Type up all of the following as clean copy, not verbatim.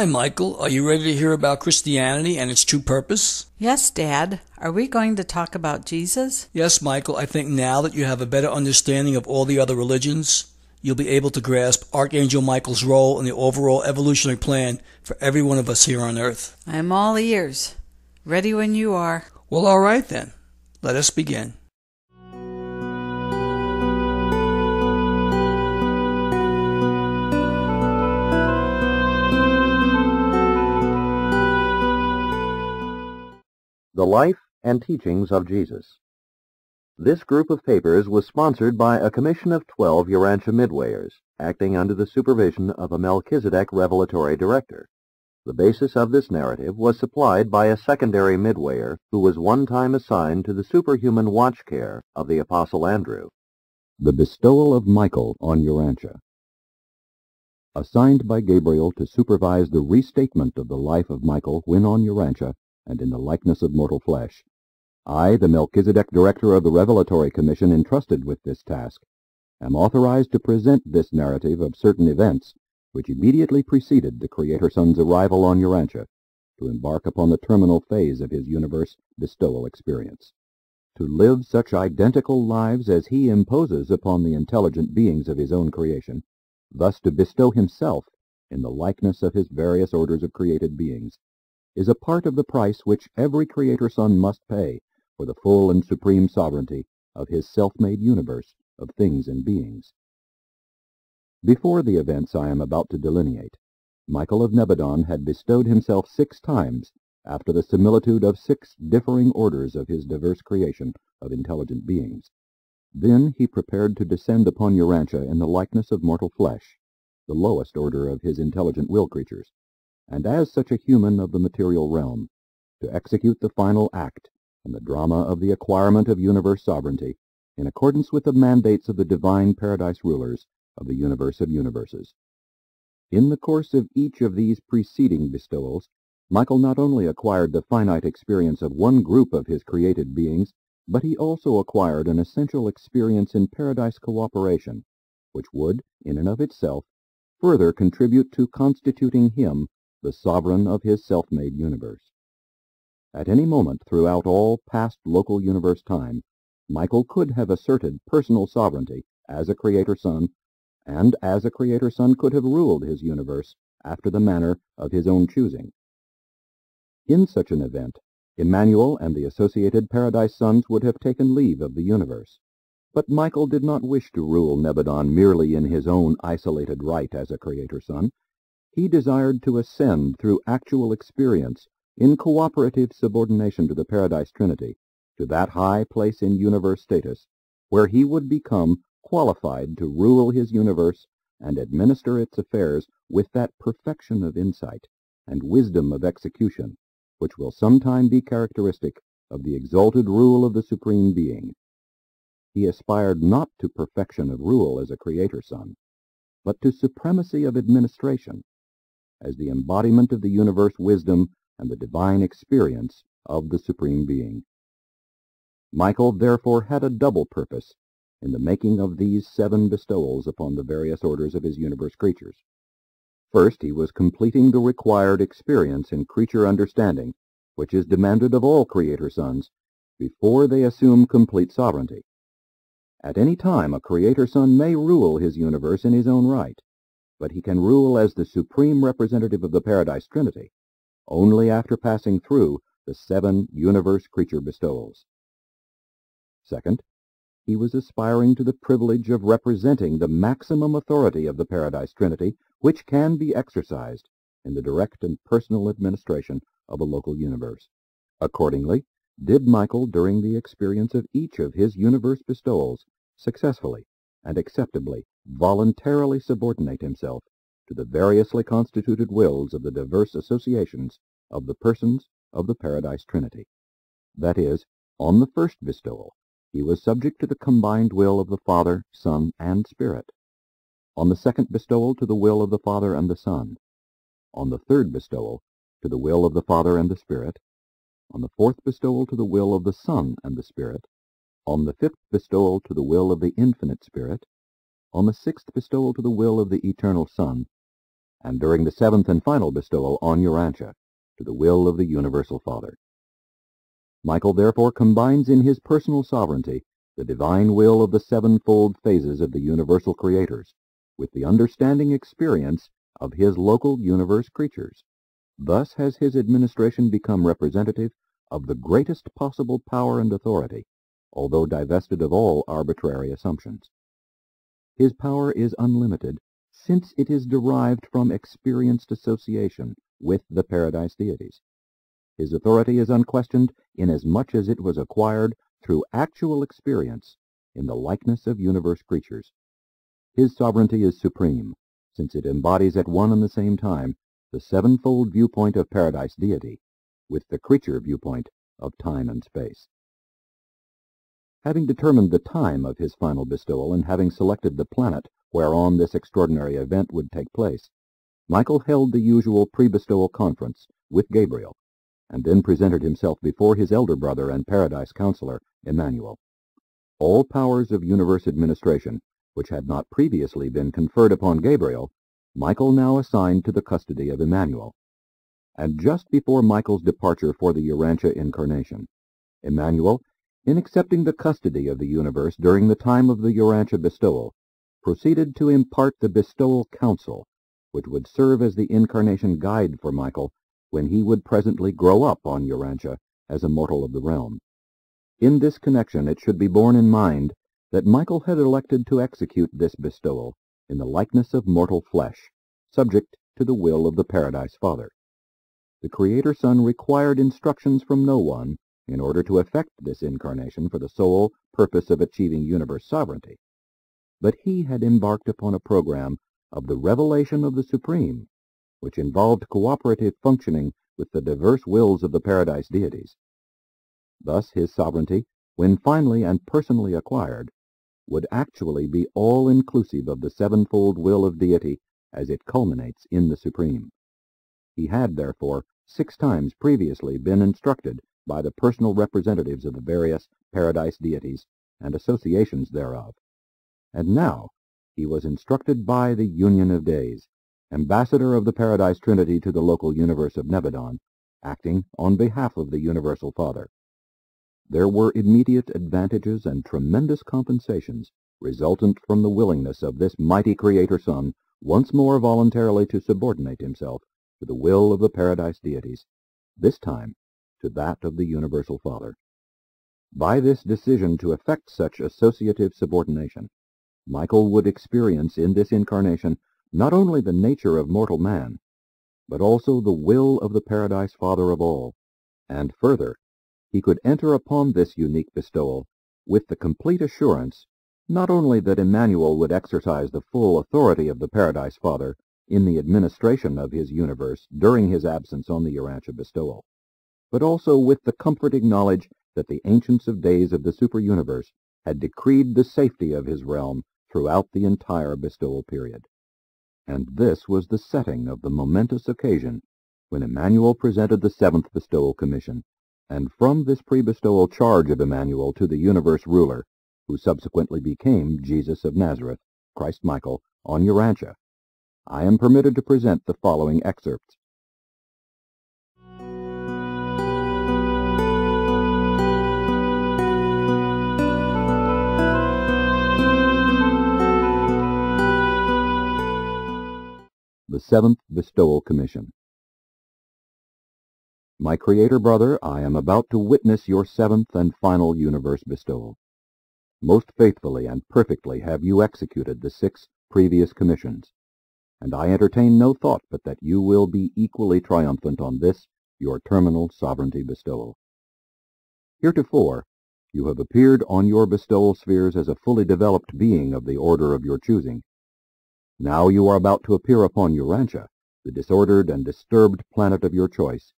Hi, Michael. Are you ready to hear about Christianity and its true purpose? Yes, Dad. Are we going to talk about Jesus? Yes, Michael. I think now that you have a better understanding of all the other religions, you'll be able to grasp Archangel Michael's role in the overall evolutionary plan for every one of us here on Earth. I'm all ears. Ready when you are. Well, all right then. Let us begin. The Life and Teachings of Jesus. This group of papers was sponsored by a commission of 12 Urantia midwayers, acting under the supervision of a Melchizedek revelatory director. The basis of this narrative was supplied by a secondary midwayer who was one time assigned to the superhuman watch care of the Apostle Andrew. The bestowal of Michael on Urantia. Assigned by Gabriel to supervise the restatement of the life of Michael when on Urantia, and in the likeness of mortal flesh, I, the Melchizedek director of the Revelatory Commission entrusted with this task, am authorized to present this narrative of certain events which immediately preceded the Creator Son's arrival on Urantia to embark upon the terminal phase of his universe bestowal experience, to live such identical lives as he imposes upon the intelligent beings of his own creation, thus to bestow himself in the likeness of his various orders of created beings, is a part of the price which every Creator Son must pay for the full and supreme sovereignty of his self-made universe of things and beings. Before the events I am about to delineate, Michael of Nebadon had bestowed himself 6 times after the similitude of 6 differing orders of his diverse creation of intelligent beings. Then he prepared to descend upon Urantia in the likeness of mortal flesh, the lowest order of his intelligent will creatures, and as such a human of the material realm, to execute the final act in the drama of the acquirement of universe sovereignty in accordance with the mandates of the divine paradise rulers of the universe of universes. In the course of each of these preceding bestowals, Michael not only acquired the finite experience of one group of his created beings, but he also acquired an essential experience in paradise cooperation, which would, in and of itself, further contribute to constituting him the sovereign of his self-made universe. At any moment throughout all past local universe time, Michael could have asserted personal sovereignty as a Creator Son, and as a Creator Son could have ruled his universe after the manner of his own choosing. In such an event, Emmanuel and the associated Paradise Sons would have taken leave of the universe. But Michael did not wish to rule Nebadon merely in his own isolated right as a Creator Son. He desired to ascend through actual experience in cooperative subordination to the Paradise Trinity to that high place in universe status where he would become qualified to rule his universe and administer its affairs with that perfection of insight and wisdom of execution which will sometime be characteristic of the exalted rule of the Supreme Being. He aspired not to perfection of rule as a Creator Son, but to supremacy of administration, as the embodiment of the universe wisdom and the divine experience of the Supreme Being. Michael therefore had a double purpose in the making of these 7 bestowals upon the various orders of his universe creatures. First, he was completing the required experience in creature understanding, which is demanded of all Creator Sons, before they assume complete sovereignty. At any time, a Creator Son may rule his universe in his own right, but he can rule as the supreme representative of the Paradise Trinity only after passing through the 7 universe creature bestowals. Second, he was aspiring to the privilege of representing the maximum authority of the Paradise Trinity, which can be exercised in the direct and personal administration of a local universe. Accordingly, did Michael, during the experience of each of his universe bestowals, successfully and acceptably voluntarily subordinate himself to the variously constituted wills of the diverse associations of the persons of the Paradise Trinity. That is, on the first bestowal, he was subject to the combined will of the Father, Son, and Spirit. On the second bestowal, to the will of the Father and the Son. On the third bestowal, to the will of the Father and the Spirit. On the fourth bestowal, to the will of the Son and the Spirit. On the fifth bestowal, to the will of the Infinite Spirit. On the sixth bestowal, to the will of the Eternal Son. and during the seventh and final bestowal on Urantia, to the will of the Universal Father. Michael therefore combines in his personal sovereignty the divine will of the sevenfold phases of the universal creators with the understanding experience of his local universe creatures. Thus has his administration become representative of the greatest possible power and authority, although divested of all arbitrary assumptions. His power is unlimited, since it is derived from experienced association with the paradise deities. His authority is unquestioned inasmuch as it was acquired through actual experience in the likeness of universe creatures. His sovereignty is supreme, since it embodies at one and the same time the sevenfold viewpoint of paradise deity with the creature viewpoint of time and space. Having determined the time of his final bestowal and having selected the planet whereon this extraordinary event would take place, Michael held the usual pre-bestowal conference with Gabriel, and then presented himself before his elder brother and paradise counselor, Emmanuel. All powers of universe administration, which had not previously been conferred upon Gabriel, Michael now assigned to the custody of Emmanuel. And just before Michael's departure for the Urantia incarnation, Emmanuel, in accepting the custody of the universe during the time of the Urantia bestowal, proceeded to impart the bestowal counsel, which would serve as the incarnation guide for Michael when he would presently grow up on Urantia as a mortal of the realm. In this connection it should be borne in mind that Michael had elected to execute this bestowal in the likeness of mortal flesh, subject to the will of the Paradise Father. The Creator Son required instructions from no one in order to effect this incarnation for the sole purpose of achieving universe sovereignty, but he had embarked upon a program of the revelation of the Supreme, which involved cooperative functioning with the diverse wills of the paradise deities. Thus his sovereignty, when finally and personally acquired, would actually be all-inclusive of the sevenfold will of deity as it culminates in the Supreme. He had, therefore, 6 times previously been instructed by the personal representatives of the various paradise deities and associations thereof, and now he was instructed by the Union of Days, ambassador of the Paradise Trinity to the local universe of Nebadon, acting on behalf of the Universal Father. There were immediate advantages and tremendous compensations resultant from the willingness of this mighty Creator Son once more voluntarily to subordinate himself to the will of the paradise deities, this time to that of the Universal Father. By this decision to effect such associative subordination, Michael would experience in this incarnation not only the nature of mortal man, but also the will of the Paradise Father of all, and further, he could enter upon this unique bestowal with the complete assurance not only that Emmanuel would exercise the full authority of the Paradise Father in the administration of his universe during his absence on the Urantia bestowal, but also with the comforting knowledge that the Ancients of Days of the super-universe had decreed the safety of his realm throughout the entire bestowal period. And this was the setting of the momentous occasion when Emmanuel presented the 7th bestowal commission, and from this pre-bestowal charge of Emmanuel to the universe ruler, who subsequently became Jesus of Nazareth, Christ Michael, on Urantia, I am permitted to present the following excerpts. The 7th Bestowal Commission. My Creator Brother, I am about to witness your 7th and final universe bestowal. Most faithfully and perfectly have you executed the 6 previous commissions, and I entertain no thought but that you will be equally triumphant on this, your terminal sovereignty bestowal. Heretofore, you have appeared on your bestowal spheres as a fully developed being of the order of your choosing. Now you are about to appear upon Urantia, the disordered and disturbed planet of your choice,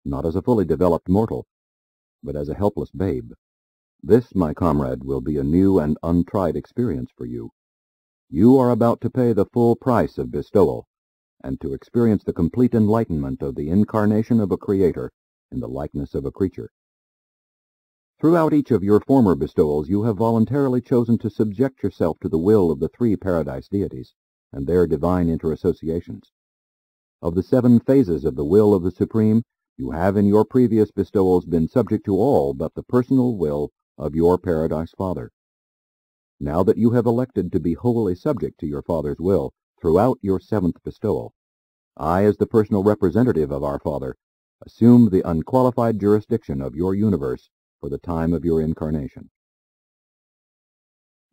not as a fully developed mortal, but as a helpless babe. This, my comrade, will be a new and untried experience for you. You are about to pay the full price of bestowal, and to experience the complete enlightenment of the incarnation of a Creator in the likeness of a creature. Throughout each of your former bestowals you have voluntarily chosen to subject yourself to the will of the 3 paradise deities and their divine interassociations, Of the 7 phases of the will of the Supreme, you have in your previous bestowals been subject to all but the personal will of your Paradise Father. Now that you have elected to be wholly subject to your Father's will throughout your 7th bestowal, I, as the personal representative of our Father, assume the unqualified jurisdiction of your universe for the time of your incarnation.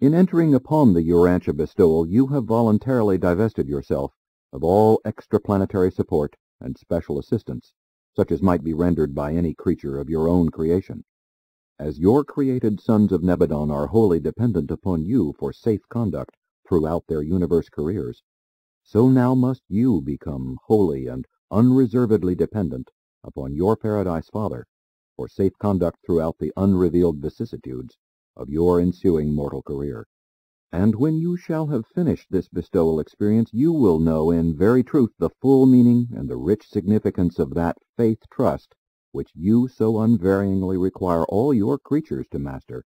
In entering upon the Urantia bestowal, you have voluntarily divested yourself of all extraplanetary support and special assistance, such as might be rendered by any creature of your own creation. As your created sons of Nebadon are wholly dependent upon you for safe conduct throughout their universe careers, so now must you become wholly and unreservedly dependent upon your Paradise Father for safe conduct throughout the unrevealed vicissitudes of your ensuing mortal career. And when you shall have finished this bestowal experience, you will know in very truth the full meaning and the rich significance of that faith trust which you so unvaryingly require all your creatures to master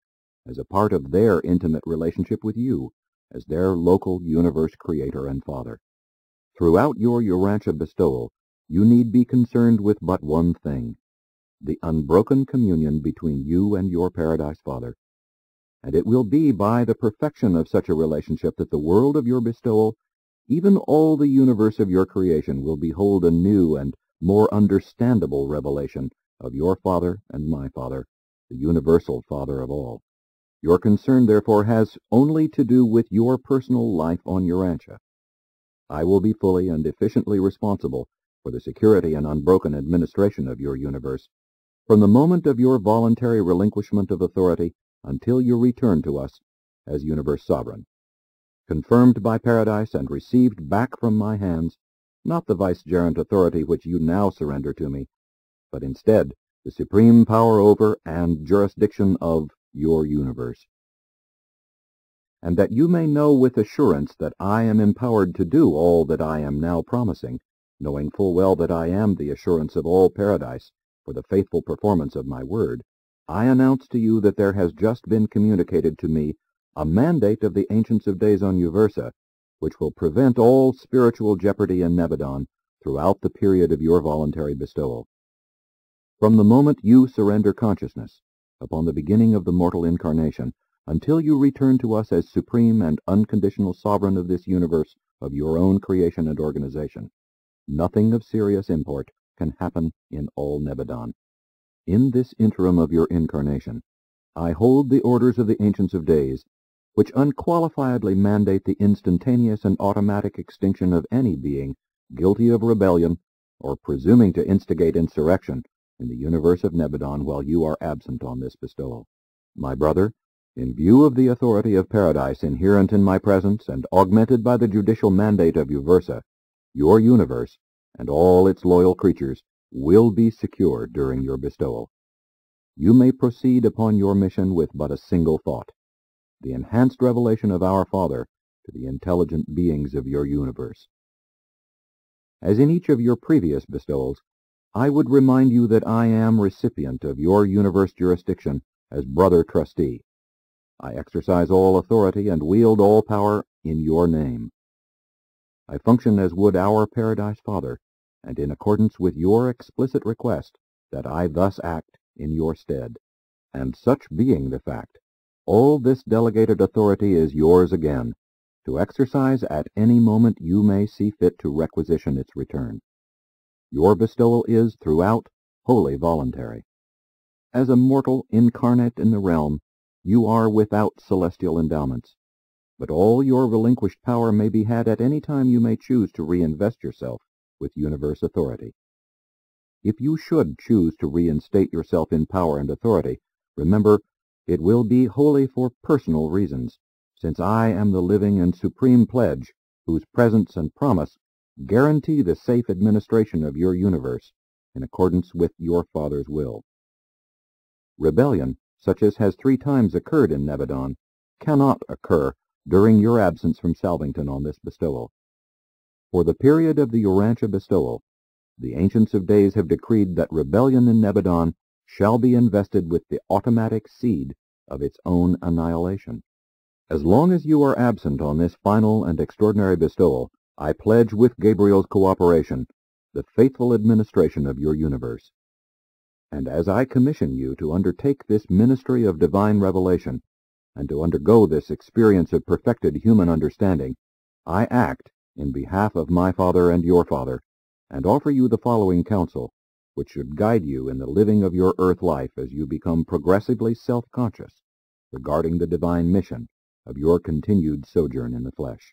as a part of their intimate relationship with you as their local universe creator and father. Throughout your Urantia bestowal, you need be concerned with but one thing, the unbroken communion between you and your Paradise Father. And it will be by the perfection of such a relationship that the world of your bestowal, even all the universe of your creation, will behold a new and more understandable revelation of your Father and my Father, the universal Father of all. Your concern, therefore, has only to do with your personal life on Urantia. I will be fully and efficiently responsible for the security and unbroken administration of your universe, from the moment of your voluntary relinquishment of authority until you return to us as Universe Sovereign, confirmed by Paradise and received back from my hands, not the vicegerent authority which you now surrender to me, but instead the supreme power over and jurisdiction of your universe. And that you may know with assurance that I am empowered to do all that I am now promising, knowing full well that I am the assurance of all Paradise for the faithful performance of my word, I announce to you that there has just been communicated to me a mandate of the Ancients of Days on Uversa, which will prevent all spiritual jeopardy in Nebadon throughout the period of your voluntary bestowal. From the moment you surrender consciousness, upon the beginning of the mortal incarnation, until you return to us as supreme and unconditional sovereign of this universe of your own creation and organization, nothing of serious import can happen in all Nebadon. In this interim of your incarnation, I hold the orders of the Ancients of Days, which unqualifiedly mandate the instantaneous and automatic extinction of any being guilty of rebellion or presuming to instigate insurrection in the universe of Nebadon while you are absent on this bestowal. My brother, in view of the authority of Paradise inherent in my presence and augmented by the judicial mandate of Uversa, your universe and all its loyal creatures will be secure during your bestowal. You may proceed upon your mission with but a single thought, the enhanced revelation of our Father to the intelligent beings of your universe. As in each of your previous bestowals, I would remind you that I am recipient of your universe jurisdiction as brother trustee. I exercise all authority and wield all power in your name. I function as would our Paradise Father, and in accordance with your explicit request that I thus act in your stead. And such being the fact, all this delegated authority is yours again, to exercise at any moment you may see fit to requisition its return. Your bestowal is, throughout, wholly voluntary. As a mortal incarnate in the realm, you are without celestial endowments, but all your relinquished power may be had at any time you may choose to reinvest yourself with universe authority. If you should choose to reinstate yourself in power and authority, remember, it will be wholly for personal reasons, since I am the living and supreme pledge whose presence and promise guarantee the safe administration of your universe in accordance with your Father's will. Rebellion, such as has 3 times occurred in Nebadon, cannot occur during your absence from Salvington on this bestowal. For the period of the Urantia bestowal, the Ancients of Days have decreed that rebellion in Nebadon shall be invested with the automatic seed of its own annihilation. As long as you are absent on this final and extraordinary bestowal, I pledge with Gabriel's cooperation the faithful administration of your universe. And as I commission you to undertake this ministry of divine revelation, and to undergo this experience of perfected human understanding, I act in behalf of my Father and your Father, and offer you the following counsel, which should guide you in the living of your earth life as you become progressively self-conscious regarding the divine mission of your continued sojourn in the flesh.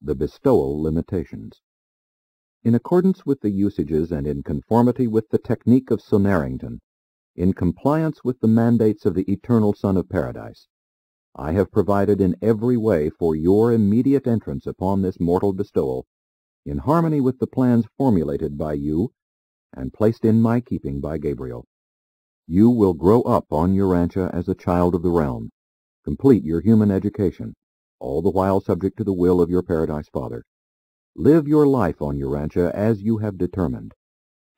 The bestowal limitations. In accordance with the usages and in conformity with the technique of Sonarrington, in compliance with the mandates of the Eternal Son of Paradise, I have provided in every way for your immediate entrance upon this mortal bestowal, in harmony with the plans formulated by you and placed in my keeping by Gabriel. You will grow up on Urantia as a child of the realm, complete your human education, all the while subject to the will of your Paradise Father. Live your life on Urantia as you have determined.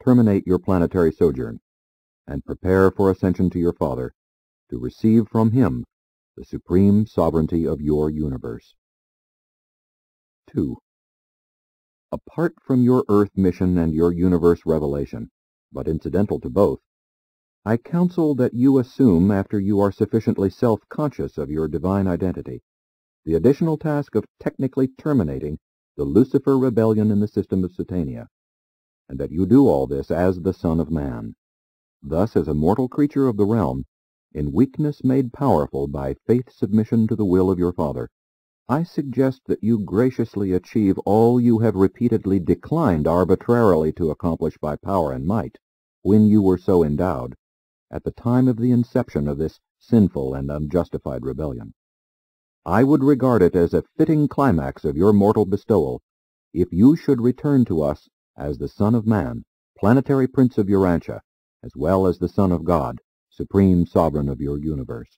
Terminate your planetary sojourn, and prepare for ascension to your Father, to receive from him the supreme sovereignty of your universe. 2. Apart from your earth mission and your universe revelation, but incidental to both, I counsel that you assume, after you are sufficiently self-conscious of your divine identity, the additional task of technically terminating the Lucifer rebellion in the system of Satania, and that you do all this as the Son of Man. Thus, as a mortal creature of the realm, in weakness made powerful by faith submission to the will of your Father, I suggest that you graciously achieve all you have repeatedly declined arbitrarily to accomplish by power and might, when you were so endowed, at the time of the inception of this sinful and unjustified rebellion. I would regard it as a fitting climax of your mortal bestowal if you should return to us as the Son of Man, planetary Prince of Urantia, as well as the Son of God, supreme sovereign of your universe.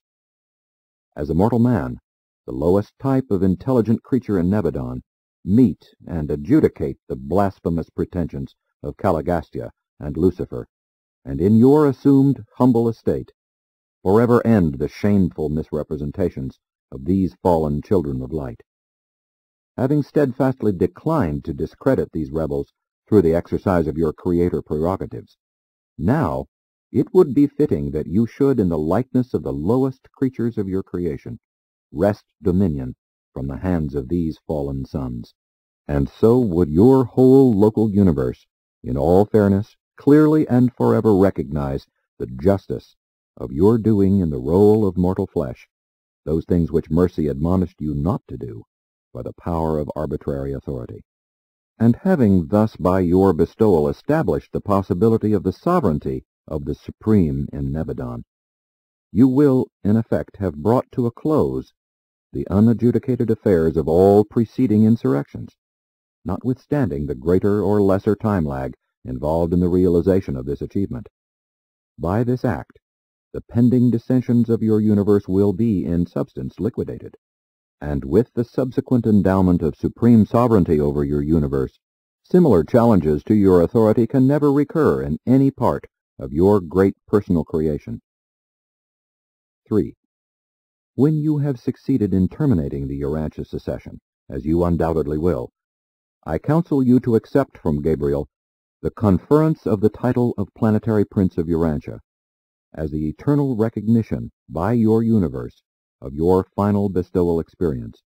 As a mortal man, the lowest type of intelligent creature in Nebadon, meet and adjudicate the blasphemous pretensions of Caligastia and Lucifer, and in your assumed humble estate, forever end the shameful misrepresentations of these fallen children of light. Having steadfastly declined to discredit these rebels through the exercise of your creator prerogatives, now it would be fitting that you should, in the likeness of the lowest creatures of your creation, wrest dominion from the hands of these fallen sons. And so would your whole local universe, in all fairness, clearly and forever recognize the justice of your doing in the role of mortal flesh those things which mercy admonished you not to do by the power of arbitrary authority. And having thus by your bestowal established the possibility of the sovereignty of the Supreme in Nebadon, you will, in effect, have brought to a close the unadjudicated affairs of all preceding insurrections, notwithstanding the greater or lesser time lag involved in the realization of this achievement. By this act, the pending dissensions of your universe will be, in substance, liquidated, and with the subsequent endowment of supreme sovereignty over your universe, similar challenges to your authority can never recur in any part of your great personal creation. 3. When you have succeeded in terminating the Urantia secession, as you undoubtedly will, I counsel you to accept from Gabriel the conference of the title of Planetary Prince of Urantia, as the eternal recognition by your universe of your final bestowal experience,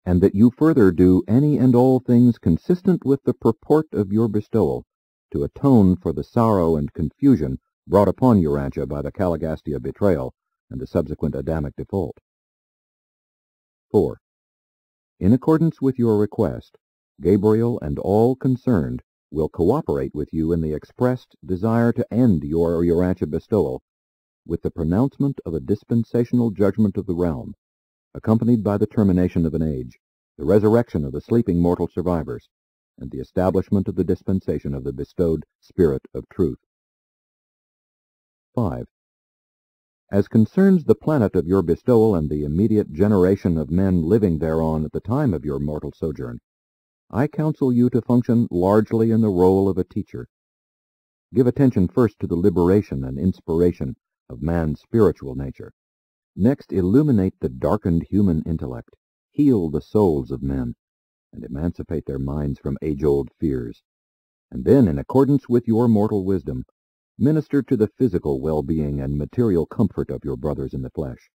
and that you further do any and all things consistent with the purport of your bestowal to atone for the sorrow and confusion brought upon Urantia by the Caligastia betrayal and the subsequent Adamic default. 4. In accordance with your request, Gabriel and all concerned will cooperate with you in the expressed desire to end your Urantia bestowal with the pronouncement of a dispensational judgment of the realm, accompanied by the termination of an age, the resurrection of the sleeping mortal survivors, and the establishment of the dispensation of the bestowed Spirit of Truth. 5. As concerns the planet of your bestowal and the immediate generation of men living thereon at the time of your mortal sojourn, I counsel you to function largely in the role of a teacher. Give attention first to the liberation and inspiration of man's spiritual nature. Next, illuminate the darkened human intellect, heal the souls of men, and emancipate their minds from age-old fears. And then, in accordance with your mortal wisdom, minister to the physical well-being and material comfort of your brothers in the flesh.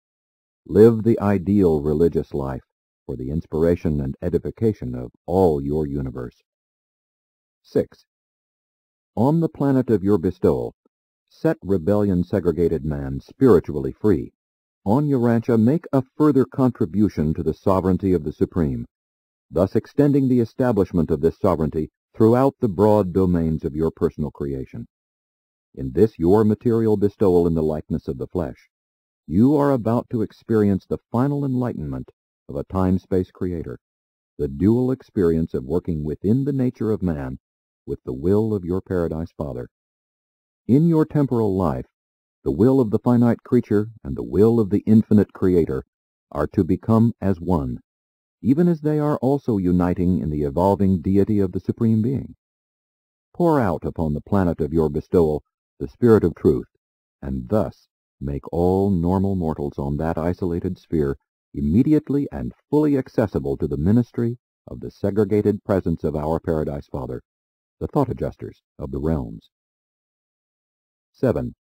Live the ideal religious life for the inspiration and edification of all your universe. 6. On the planet of your bestowal, set rebellion-segregated man spiritually free. On Urantia, make a further contribution to the sovereignty of the Supreme, thus extending the establishment of this sovereignty throughout the broad domains of your personal creation. In this your material bestowal in the likeness of the flesh, you are about to experience the final enlightenment of a time-space creator, the dual experience of working within the nature of man with the will of your Paradise Father. In your temporal life, the will of the finite creature and the will of the infinite Creator are to become as one, even as they are also uniting in the evolving deity of the Supreme Being. Pour out upon the planet of your bestowal the Spirit of Truth, and thus make all normal mortals on that isolated sphere immediately and fully accessible to the ministry of the segregated presence of our Paradise Father, the thought adjusters of the realms. 7.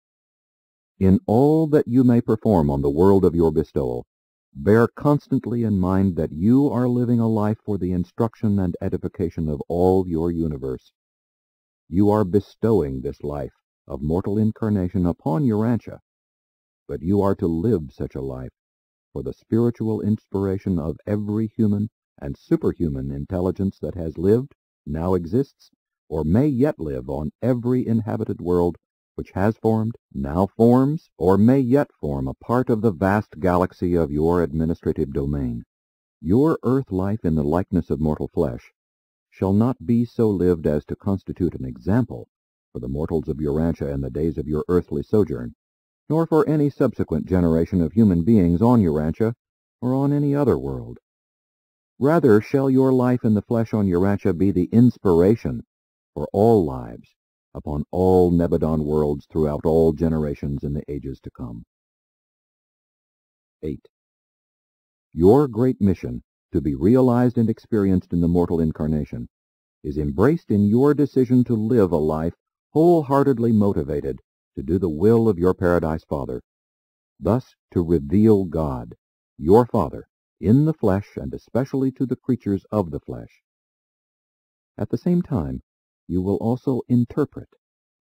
In all that you may perform on the world of your bestowal, bear constantly in mind that you are living a life for the instruction and edification of all your universe. You are bestowing this life of mortal incarnation upon Urantia, but you are to live such a life for the spiritual inspiration of every human and superhuman intelligence that has lived, now exists, or may yet live on every inhabited world which has formed, now forms, or may yet form a part of the vast galaxy of your administrative domain. Your earth life in the likeness of mortal flesh shall not be so lived as to constitute an example for the mortals of Urantia in the days of your earthly sojourn, nor for any subsequent generation of human beings on Urantia or on any other world. Rather shall your life in the flesh on Urantia be the inspiration for all lives upon all Nebadon worlds throughout all generations in the ages to come. 8. Your great mission, to be realized and experienced in the mortal incarnation, is embraced in your decision to live a life wholeheartedly motivated to do the will of your Paradise Father, thus to reveal God, your Father, in the flesh and especially to the creatures of the flesh. At the same time, you will also interpret,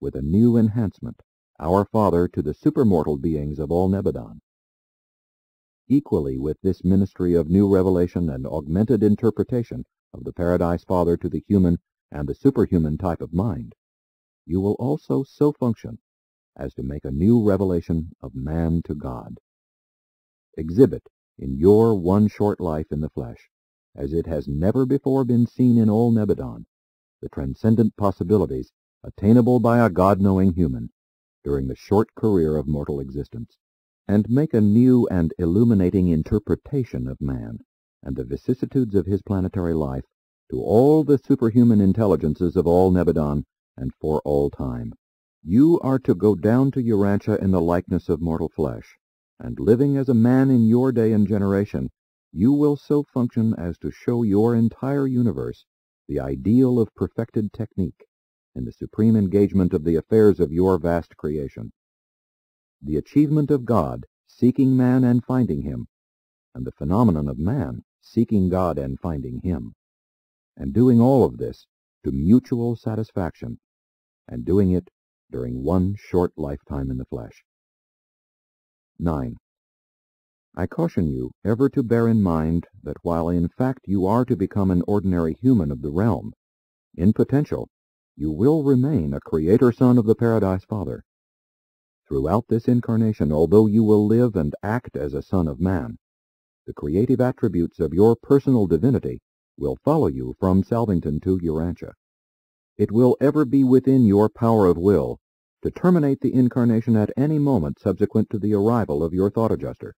with a new enhancement, our Father to the supermortal beings of all Nebadon. Equally with this ministry of new revelation and augmented interpretation of the Paradise Father to the human and the superhuman type of mind, you will also so function as to make a new revelation of man to God. Exhibit in your one short life in the flesh, as it has never before been seen in all Nebadon, the transcendent possibilities attainable by a God-knowing human during the short career of mortal existence, and make a new and illuminating interpretation of man and the vicissitudes of his planetary life to all the superhuman intelligences of all Nebadon and for all time. You are to go down to Urantia in the likeness of mortal flesh, and living as a man in your day and generation, you will so function as to show your entire universe the ideal of perfected technique in the supreme engagement of the affairs of your vast creation. The achievement of God seeking man and finding him, and the phenomenon of man seeking God and finding him, and doing all of this to mutual satisfaction, and doing it during one short lifetime in the flesh. 9. I caution you ever to bear in mind that while in fact you are to become an ordinary human of the realm, in potential you will remain a creator son of the Paradise Father. Throughout this incarnation, although you will live and act as a son of man, the creative attributes of your personal divinity will follow you from Salvington to Urantia. It will ever be within your power of will to terminate the incarnation at any moment subsequent to the arrival of your thought adjuster.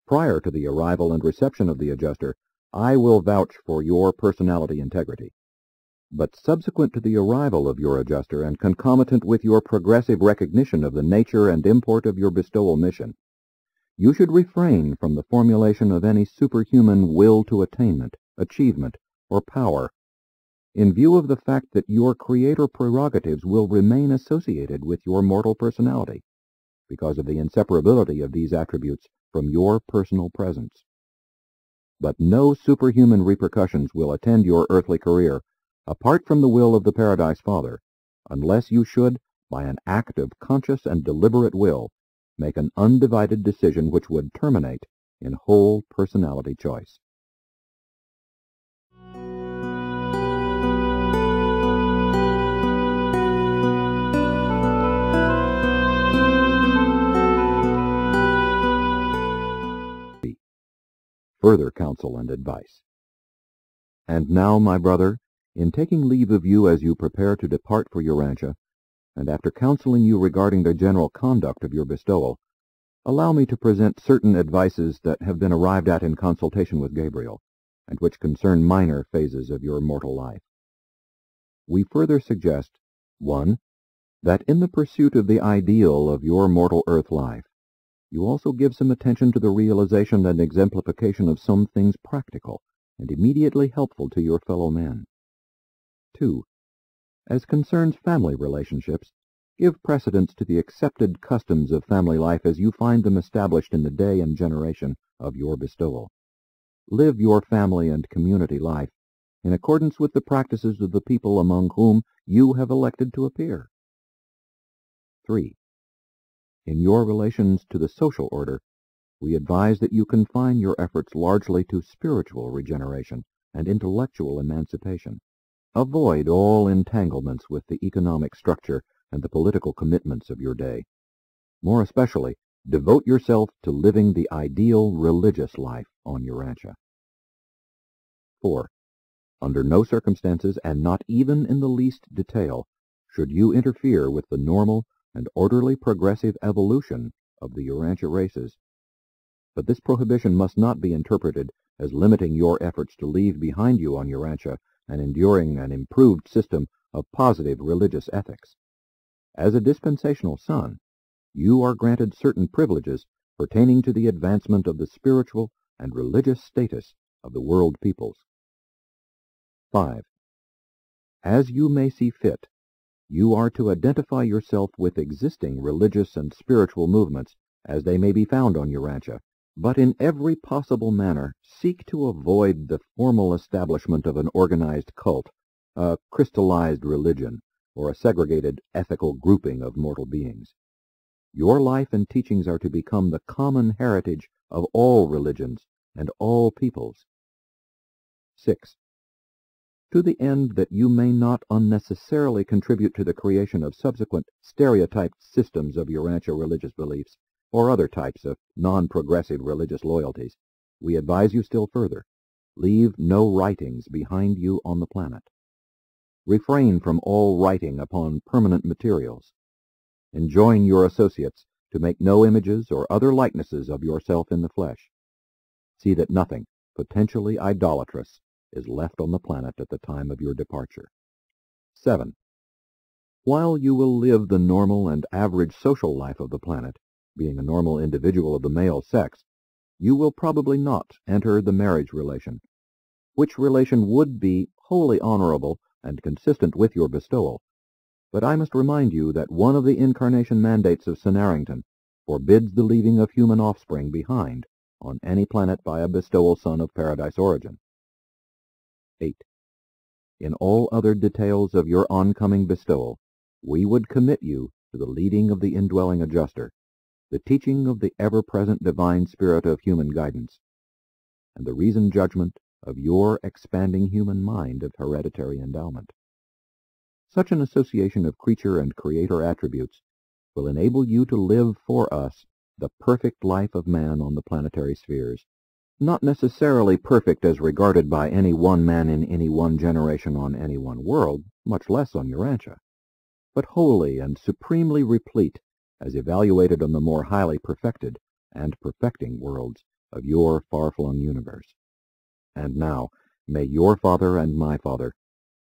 Prior to the arrival and reception of the adjuster, I will vouch for your personality integrity. But subsequent to the arrival of your adjuster and concomitant with your progressive recognition of the nature and import of your bestowal mission, you should refrain from the formulation of any superhuman will to attainment, achievement, or power, in view of the fact that your creator prerogatives will remain associated with your mortal personality, because of the inseparability of these attributes from your personal presence. But no superhuman repercussions will attend your earthly career, apart from the will of the Paradise Father, unless you should, by an act of conscious and deliberate will, make an undivided decision which would terminate in whole personality choice. Further counsel and advice. And now, my brother, in taking leave of you as you prepare to depart for Urantia, and after counseling you regarding the general conduct of your bestowal, allow me to present certain advices that have been arrived at in consultation with Gabriel, and which concern minor phases of your mortal life. We further suggest, 1. That in the pursuit of the ideal of your mortal earth life, you also give some attention to the realization and exemplification of some things practical and immediately helpful to your fellow men. 2. As concerns family relationships, give precedence to the accepted customs of family life as you find them established in the day and generation of your bestowal. Live your family and community life in accordance with the practices of the people among whom you have elected to appear. 3. In your relations to the social order, we advise that you confine your efforts largely to spiritual regeneration and intellectual emancipation. Avoid all entanglements with the economic structure and the political commitments of your day. More especially, devote yourself to living the ideal religious life on Urantia. 4. Under no circumstances, and not even in the least detail, should you interfere with the normal and orderly progressive evolution of the Urantia races. But this prohibition must not be interpreted as limiting your efforts to leave behind you on Urantia an enduring and improved system of positive religious ethics. As a dispensational son, you are granted certain privileges pertaining to the advancement of the spiritual and religious status of the world peoples. 5. As you may see fit, you are to identify yourself with existing religious and spiritual movements as they may be found on Urantia, but in every possible manner seek to avoid the formal establishment of an organized cult, a crystallized religion, or a segregated ethical grouping of mortal beings. Your life and teachings are to become the common heritage of all religions and all peoples. 6. To the end that you may not unnecessarily contribute to the creation of subsequent stereotyped systems of Urantia religious beliefs, or other types of non-progressive religious loyalties, we advise you still further, leave no writings behind you on the planet. Refrain from all writing upon permanent materials. Enjoin your associates to make no images or other likenesses of yourself in the flesh. See that nothing potentially idolatrous is left on the planet at the time of your departure. 7. While you will live the normal and average social life of the planet, being a normal individual of the male sex, you will probably not enter the marriage relation, which relation would be wholly honorable and consistent with your bestowal. But I must remind you that one of the incarnation mandates of Senarrington forbids the leaving of human offspring behind on any planet by a bestowal son of paradise origin. 8. In all other details of your oncoming bestowal, we would commit you to the leading of the indwelling adjuster, the teaching of the ever-present divine spirit of human guidance, and the reasoned judgment of your expanding human mind of hereditary endowment. Such an association of creature and creator attributes will enable you to live for us the perfect life of man on the planetary spheres, not necessarily perfect as regarded by any one man in any one generation on any one world, much less on Urantia, but wholly and supremely replete as evaluated on the more highly perfected and perfecting worlds of your far-flung universe. And now, may your Father and my Father,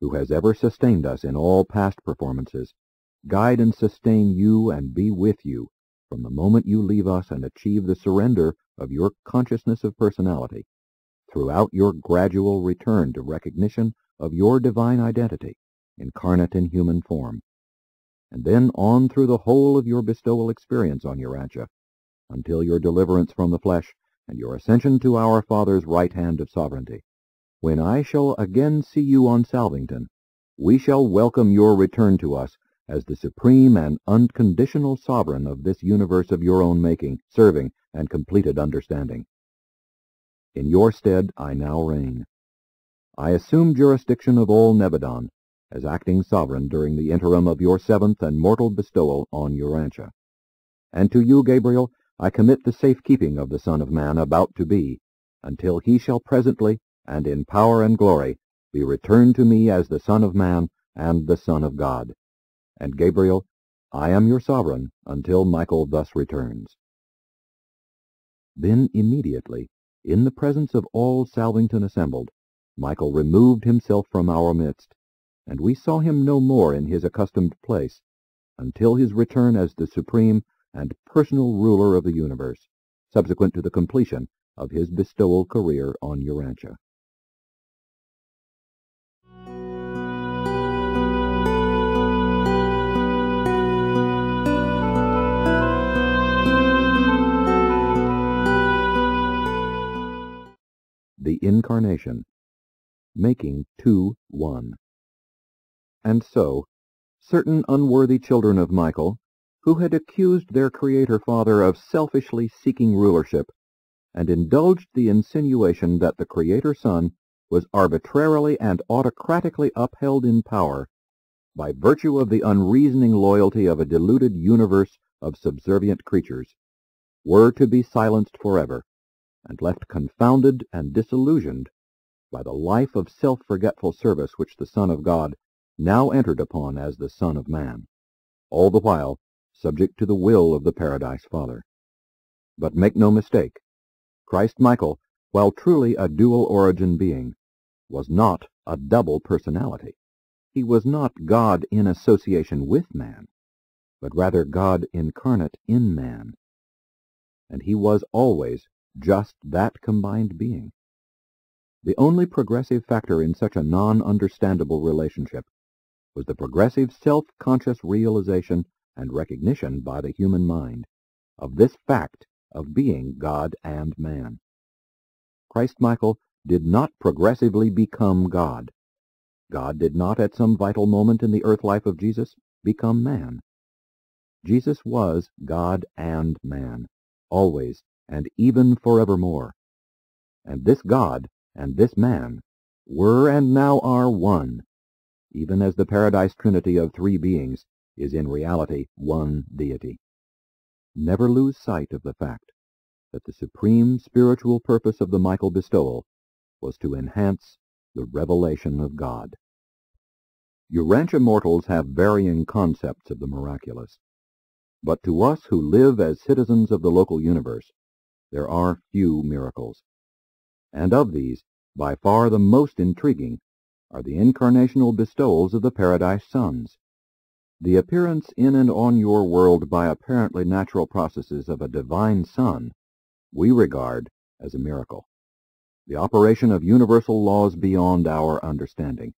who has ever sustained us in all past performances, guide and sustain you and be with you from the moment you leave us and achieve the surrender of your consciousness of personality, throughout your gradual return to recognition of your divine identity, incarnate in human form, and then on through the whole of your bestowal experience on Urantia, until your deliverance from the flesh and your ascension to our Father's right hand of sovereignty. When I shall again see you on Salvington, we shall welcome your return to us as the supreme and unconditional sovereign of this universe of your own making, serving, and completed understanding. In your stead I now reign. I assume jurisdiction of all Nebadon, as acting sovereign during the interim of your seventh and mortal bestowal on Urantia. And to you, Gabriel, I commit the safekeeping of the Son of Man about to be, until he shall presently, and in power and glory, be returned to me as the Son of Man and the Son of God. And Gabriel, I am your sovereign until Michael thus returns. Then immediately, in the presence of all Salvington assembled, Michael removed himself from our midst, and we saw him no more in his accustomed place, until his return as the supreme and personal ruler of the universe, subsequent to the completion of his bestowal career on Urantia. The Incarnation, making two one. And so, certain unworthy children of Michael, who had accused their Creator Father of selfishly seeking rulership, and indulged the insinuation that the Creator Son was arbitrarily and autocratically upheld in power by virtue of the unreasoning loyalty of a deluded universe of subservient creatures, were to be silenced forever, and left confounded and disillusioned by the life of self-forgetful service which the Son of God now entered upon as the Son of Man, all the while subject to the will of the Paradise Father. But make no mistake, Christ Michael, while truly a dual-origin being, was not a double personality. He was not God in association with man, but rather God incarnate in man. And he was always just that combined being. The only progressive factor in such a non-understandable relationship was the progressive self-conscious realization and recognition by the human mind of this fact of being God and man. Christ Michael did not progressively become God. God did not at some vital moment in the earth life of Jesus become man. Jesus was God and man, always and even forevermore. And this God and this man were and now are one, even as the Paradise Trinity of three beings is in reality one deity. Never lose sight of the fact that the supreme spiritual purpose of the Michael bestowal was to enhance the revelation of God. Urantia mortals have varying concepts of the miraculous, but to us who live as citizens of the local universe, there are few miracles. And of these, by far the most intriguing are the incarnational bestowals of the Paradise Sons. The appearance in and on your world by apparently natural processes of a divine Son we regard as a miracle, the operation of universal laws beyond our understanding.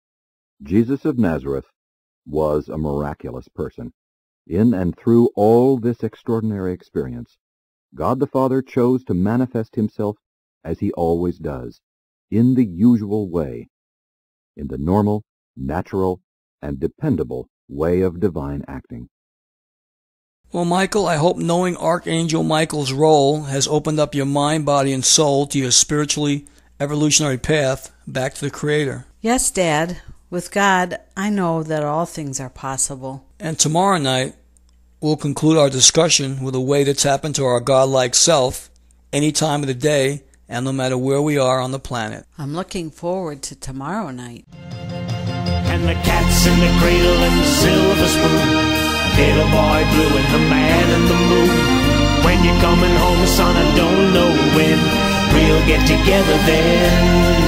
Jesus of Nazareth was a miraculous person. In and through all this extraordinary experience, God the Father chose to manifest himself as he always does, in the usual way, in the normal, natural, and dependable way of divine acting. Well, Michael, I hope knowing Archangel Michael's role has opened up your mind, body, and soul to your spiritually evolutionary path back to the Creator. Yes, Dad. With God, I know that all things are possible. And tomorrow night, we'll conclude our discussion with a way to tap into our godlike self any time of the day and no matter where we are on the planet. I'm looking forward to tomorrow night. And the cat's in the cradle and the silver spoon, little boy blue and the man in the moon. When you're coming home, son, I don't know when we'll get together then.